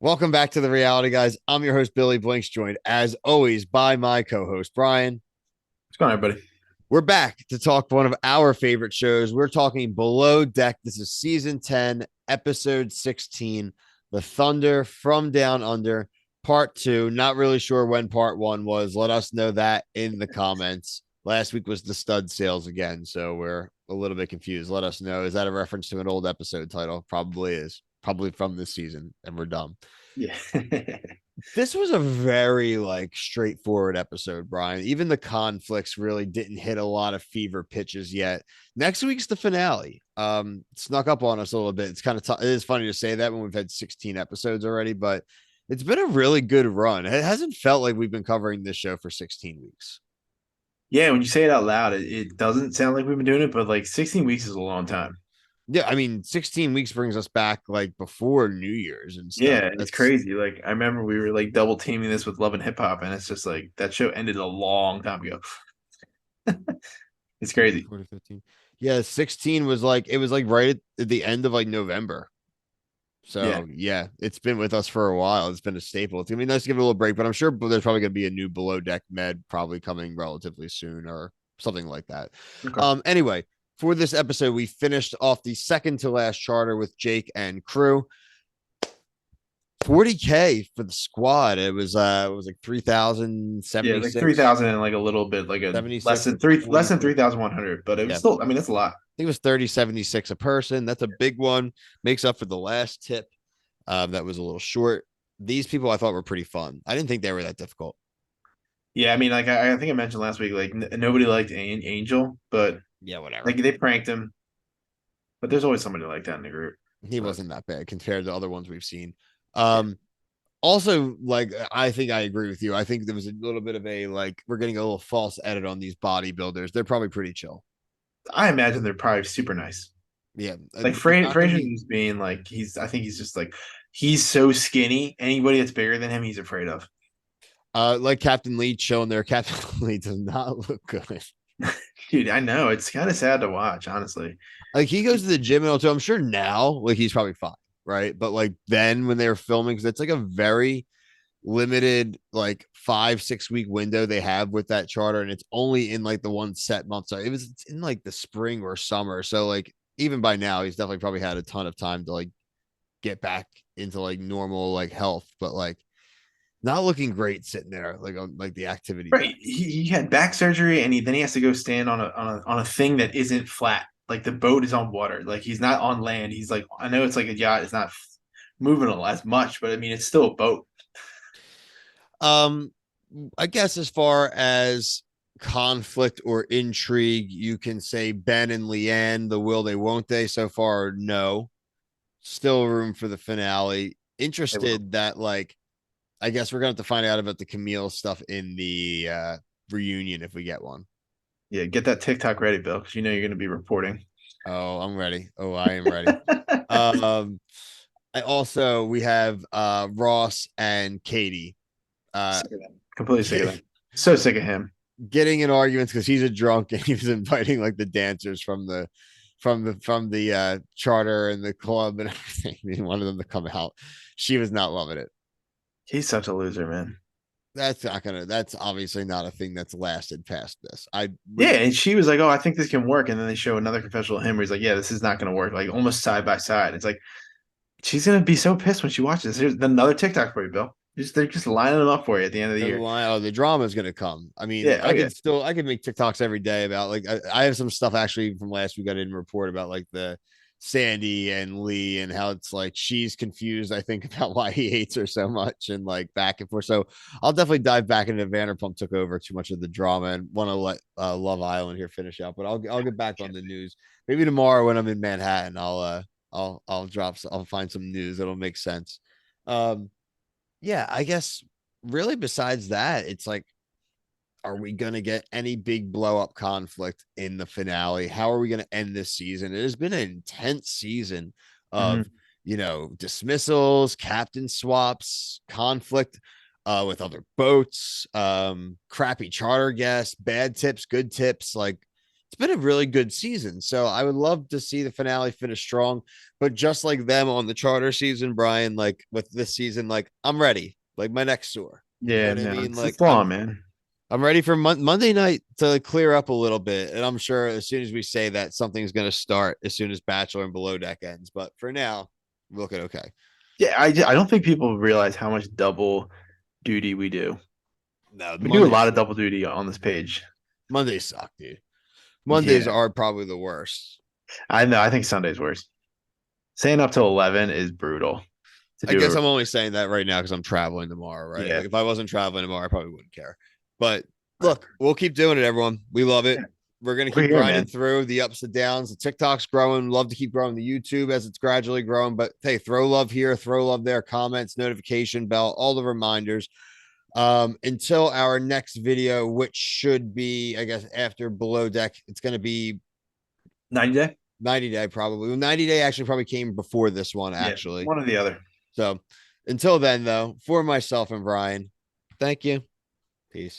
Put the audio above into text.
Welcome back to the reality, guys. I'm your host, Billy Blinks, joined as always by my co host, Brian. What's going on, everybody? We're back to talk one of our favorite shows. We're talking Below Deck. This is season 10, episode 16, The Thunder from Down Under, part two. Not really sure when part one was. Let us know that in the comments. Last week was the stud sales again, so we're a little bit confused. Let us know. Is that a reference to an old episode title? Probably is. Probably from this season, and we're dumb. Yeah. This was a very straightforward episode, Brian. Even the conflicts really didn't hit a lot of fever pitches yet. Next week's the finale. Snuck up on us a little bit. It's kind of it is funny to say that when we've had 16 episodes already, but it's been a really good run. It hasn't felt like we've been covering this show for 16 weeks. Yeah, when you say it out loud, it doesn't sound like we've been doing it, but like 16 weeks is a long time. Yeah, I mean, 16 weeks brings us back like before New Year's and stuff. Yeah, it's That's crazy. Like I remember we were like double teaming this with Love and Hip Hop, and it's just like that show ended a long time ago. It's crazy. 2015. Yeah, 16 was like it was like right at the end of like November. Yeah. So yeah, it's been with us for a while. It's been a staple. It's gonna be nice to give it a little break, but I'm sure there's probably gonna be a new below deck med probably coming relatively soon or something like that. Okay. Anyway, for this episode, we finished off the second to last charter with Jake and crew. 40K for the squad. It was like Yeah, like 3,000 and like a little bit, like a 76 or less than 26. 3,100, but it was Yeah, still, I mean, it's a lot. think it was 3076 a person. That's a big one. Makes up for the last tip. That was a little short. These people I thought were pretty fun. I didn't think they were that difficult. Yeah, I mean, like I think I mentioned last week, like nobody liked Angel, but Yeah, like whatever. they pranked him. But there's always somebody like that in the group. He But wasn't that bad compared to other ones we've seen. yeah, Also, like I think I agree with you. I think there was a little bit of a like we're getting a little false edit on these bodybuilders. They're probably pretty chill. I imagine they're probably super nice. Yeah, Like it's not going to Fraser's be just being like I think he's just like he's so skinny. Anybody that's bigger than him, he's afraid of. like Captain Lee showing there. Captain Lee does not look good. Dude, I know it's kind of sad to watch, honestly. Like he goes to the gym and all too. I'm sure now, like he's probably fine, right? But like then when they were filming, because it's like a very limited, like 5-6 week window they have with that charter, and it's only in like the one set month. So it's in like the spring or summer. So like even by now, he's definitely probably had a ton of time to like get back into like normal like health, but like not looking great sitting there like on like the activity Right. deck. He had back surgery and then he has to go stand on a thing that isn't flat. Like the boat is on water. Like he's not on land. He's like I know it's like a yacht. It's not moving as much, but I mean it's still a boat. Um, I guess as far as conflict or intrigue, you can say Ben and Leanne, the will they, won't they. So far, no. Still room for the finale. They will. Interested that like I guess we're gonna have to find out about the Camille stuff in the reunion if we get one. Yeah, get that TikTok ready, Bill, because you know you're going to be reporting. Oh, I'm ready. Oh, I am ready. Um, I also we have Ross and Katie uh Sick of them. Completely sick of them. So sick of him. getting in arguments because he's a drunk and he was inviting like the dancers from the charter and the club and everything. He wanted them to come out. She was not loving it. He's such a loser, man. That's obviously not a thing that's lasted past this. I Yeah, would and she was like, "Oh, I think this can work," and then they show another confessional of him where he's like, "Yeah, this is not going to work." Like almost side by side. It's like she's going to be so pissed when she watches this. Here's another TikTok for you, Bill. They're just lining them up for you at the end of the year. the drama is going to come. I mean, Yeah. Oh yeah. I could make TikToks every day about like I have some stuff actually from last week I didn't report about like the Sandy and Lee and how it's like she's confused, I think, about why he hates her so much and like back and forth. So I'll definitely dive back into Vanderpump took over too much of the drama and want to let Love Island here finish out. But I'll get back on the news. Maybe tomorrow when I'm in Manhattan, I'll find some news that'll make sense. Um yeah, I guess really besides that, it's like, are we going to get any big blow up conflict in the finale? How are we going to end this season? It has been an intense season of, Mhm. dismissals, captain swaps, conflict with other boats, crappy charter guests, bad tips, good tips. Like it's been a really good season. So I would love to see the finale finish strong. But just like them on the charter season, Brian, like with this season, like I'm ready. Like my next tour. You know Yeah, what I no, mean? Like it's long, man. I'm ready for Monday night to clear up a little bit. And I'm sure as soon as we say that, something's going to start as soon as Bachelor and Below Deck ends. But for now, looking okay. Yeah, I don't think people realize how much double duty we do. No, We do a lot of double duty on this page. Mondays suck, dude. Mondays Yeah, are probably the worst. I know. I think Sunday's worse. Staying up till 11 is brutal to I guess do. I'm only saying that right now because I'm traveling tomorrow, right? Yeah, Like if I wasn't traveling tomorrow, I probably wouldn't care. But look, we'll keep doing it, everyone. We love it. We're gonna we're keep here, grinding man. through the ups and downs. The TikTok's growing. Love to keep growing the YouTube as it's gradually growing. But hey, throw love here, throw love there, comments, notification bell, all the reminders. Until our next video, which should be, I guess, after Below Deck, it's gonna be 90 day. 90 day probably. 90 day actually probably came before this one, Yeah, actually. one or the other. So until then, though, for myself and Brian, thank you.